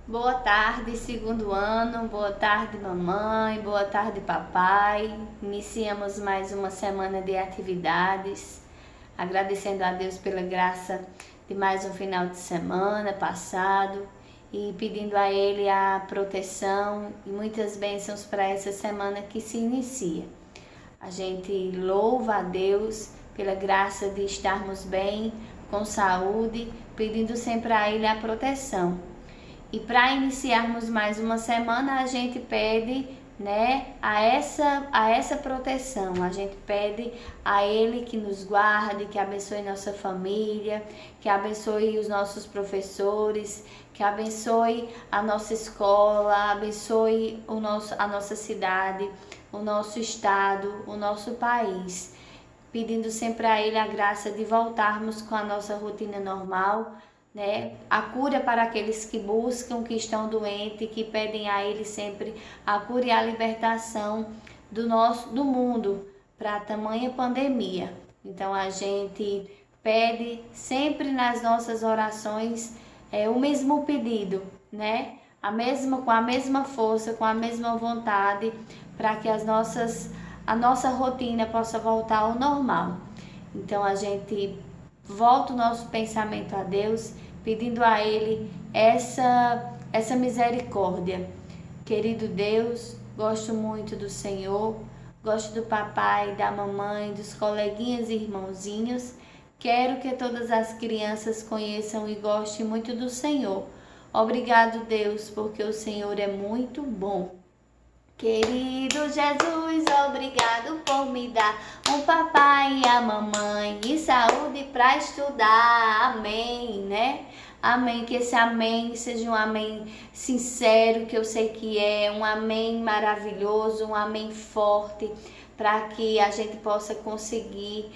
Boa tarde, segundo ano, boa tarde, mamãe, boa tarde, papai. Iniciamos mais uma semana de atividades, agradecendo a Deus pela graça de mais um final de semana passado e pedindo a Ele a proteção e muitas bênçãos para essa semana que se inicia. A gente louva a Deus pela graça de estarmos bem, com saúde, pedindo sempre a Ele a proteção. E para iniciarmos mais uma semana, a gente pede, a essa proteção. A gente pede a Ele que nos guarde, que abençoe nossa família, que abençoe os nossos professores, que abençoe a nossa escola, abençoe a nossa cidade, o nosso estado, o nosso país. Pedindo sempre a Ele a graça de voltarmos com a nossa rotina normal, a cura para aqueles que buscam, que estão doentes, que pedem a Ele sempre a cura e a libertação do mundo para a tamanha pandemia. Então a gente pede sempre nas nossas orações o mesmo pedido, com a mesma força, com a mesma vontade, para que a nossa rotina possa voltar ao normal. Então a gente volta o nosso pensamento a Deus, pedindo a Ele essa misericórdia. Querido Deus, gosto muito do Senhor, gosto do papai, da mamãe, dos coleguinhas e irmãozinhos. Quero que todas as crianças conheçam e gostem muito do Senhor. Obrigado, Deus, porque o Senhor é muito bom. Querido Jesus, obrigado por me dar um papai e a mamãe e saúde para estudar. Amém, Amém, que esse amém seja um amém sincero, que eu sei que é um amém maravilhoso, um amém forte, para que a gente possa conseguir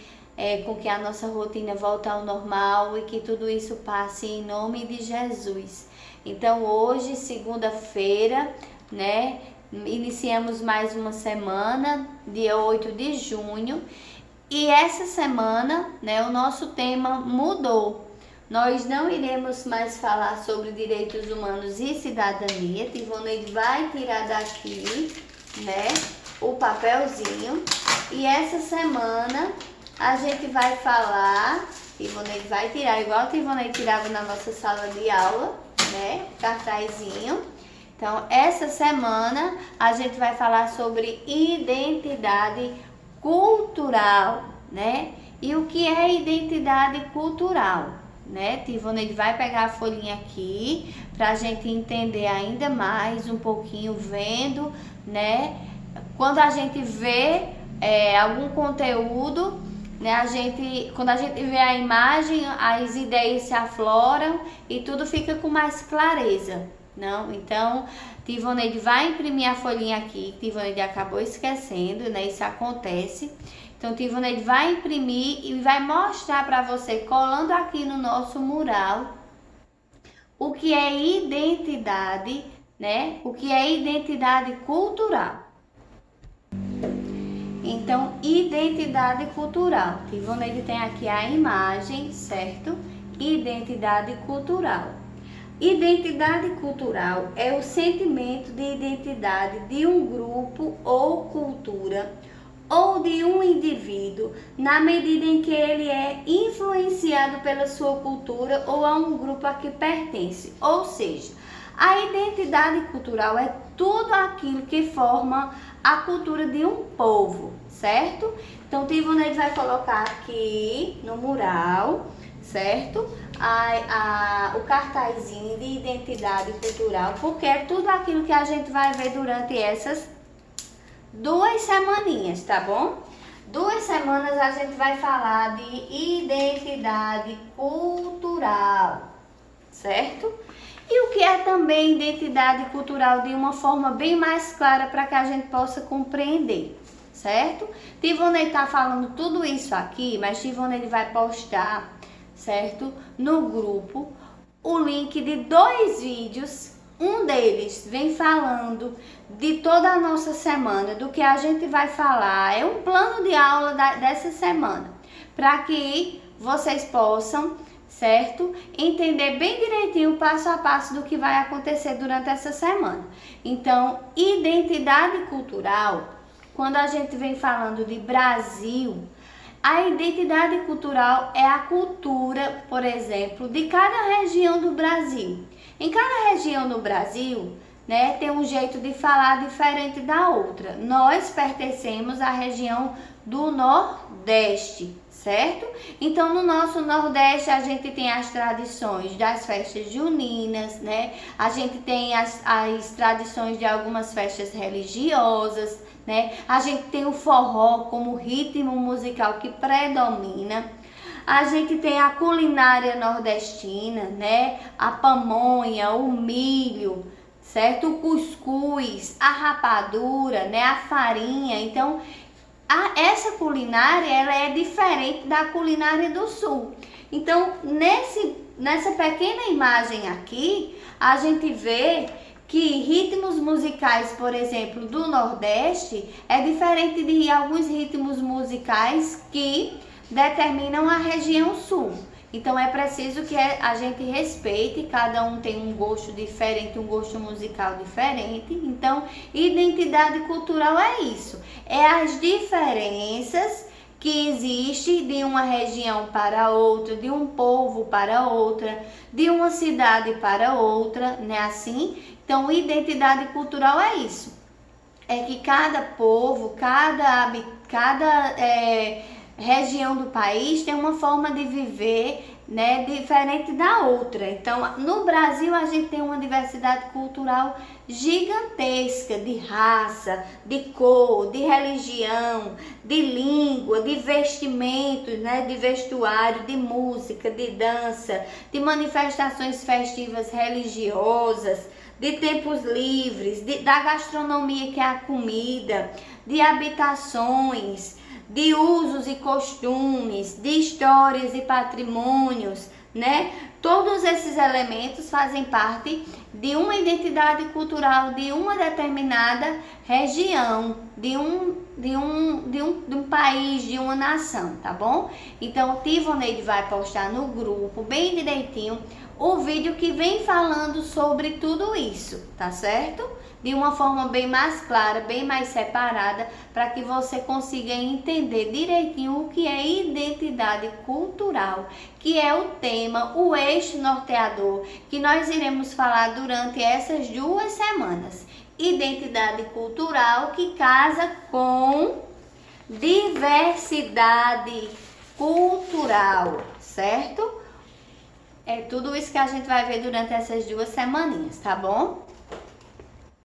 com que a nossa rotina volte ao normal e que tudo isso passe em nome de Jesus. Então hoje, segunda-feira, iniciamos mais uma semana, dia 8 de junho, e essa semana, o nosso tema mudou. Nós não iremos mais falar sobre direitos humanos e cidadania. Tivoneide vai tirar daqui, o papelzinho, e essa semana a gente vai falar, Tivoneide vai tirar igual a Tivoneide tirava na nossa sala de aula, cartazinho. Então, essa semana a gente vai falar sobre identidade cultural, E o que é identidade cultural, Tivoneide vai pegar a folhinha aqui para a gente entender ainda mais um pouquinho, vendo, Quando a gente vê algum conteúdo, quando a gente vê a imagem, as ideias se afloram e tudo fica com mais clareza. Não, então Tivoneide vai imprimir a folhinha aqui. Tivoneide acabou esquecendo, Isso acontece. Então Tivoneide vai imprimir e vai mostrar para você, colando aqui no nosso mural, o que é identidade, O que é identidade cultural. Então, identidade cultural. Tivoneide tem aqui a imagem, certo? Identidade cultural. Identidade cultural é o sentimento de identidade de um grupo ou cultura ou de um indivíduo na medida em que ele é influenciado pela sua cultura ou a um grupo a que pertence. Ou seja, a identidade cultural é tudo aquilo que forma a cultura de um povo, certo? Então, Tivoneide vai colocar aqui no mural, certo? O cartazinho de identidade cultural, porque é tudo aquilo que a gente vai ver durante essas 2 semaninhas, tá bom? 2 semanas a gente vai falar de identidade cultural, certo? E o que é também identidade cultural de uma forma bem mais clara para que a gente possa compreender, certo? Tivoneide tá falando tudo isso aqui, mas Tivoneide vai postar, certo? No grupo, o link de 2 vídeos. Um deles vem falando de toda a nossa semana, do que a gente vai falar. É um plano de aula dessa semana, para que vocês possam certo? Entender bem direitinho o passo a passo do que vai acontecer durante essa semana. Então, identidade cultural, quando a gente vem falando de Brasil, a identidade cultural é a cultura, por exemplo, de cada região do Brasil. Em cada região do Brasil, né, tem um jeito de falar diferente da outra. Nós pertencemos à região do Nordeste, certo? Então, no nosso Nordeste, a gente tem as tradições das festas juninas, né? A gente tem as tradições de algumas festas religiosas, né? A gente tem o forró como ritmo musical que predomina. A gente tem a culinária nordestina, né? A pamonha, o milho, certo? O cuscuz, a rapadura, né? A farinha. Então, essa culinária, ela é diferente da culinária do Sul. Então, nessa pequena imagem aqui, a gente vê que ritmos musicais, por exemplo, do Nordeste, é diferente de alguns ritmos musicais que determinam a região Sul. Então é preciso que a gente respeite, cada um tem um gosto diferente, um gosto musical diferente. Então, identidade cultural é isso, é as diferenças que existe de uma região para outra, de um povo para outra, de uma cidade para outra, né? Assim, então identidade cultural é isso, é que cada povo, cada região do país tem uma forma de viver, né, diferente da outra. Então, no Brasil a gente tem uma diversidade cultural gigantesca de raça, de cor, de religião, de língua, de vestimentos, né, de vestuário, de música, de dança, de manifestações festivas religiosas, de tempos livres, da gastronomia que é a comida, de habitações, de usos e costumes, de histórias e patrimônios, né? Todos esses elementos fazem parte de uma identidade cultural de uma determinada região, de um país, de uma nação, tá bom? Então, o Tivoneide vai postar no grupo, bem direitinho, o vídeo que vem falando sobre tudo isso, tá certo? De uma forma bem mais clara, bem mais separada, para que você consiga entender direitinho o que é identidade cultural, que é o tema, o eixo norteador, que nós iremos falar durante essas 2 semanas. Identidade cultural que casa com diversidade cultural, certo? É tudo isso que a gente vai ver durante essas 2 semaninhas, tá bom?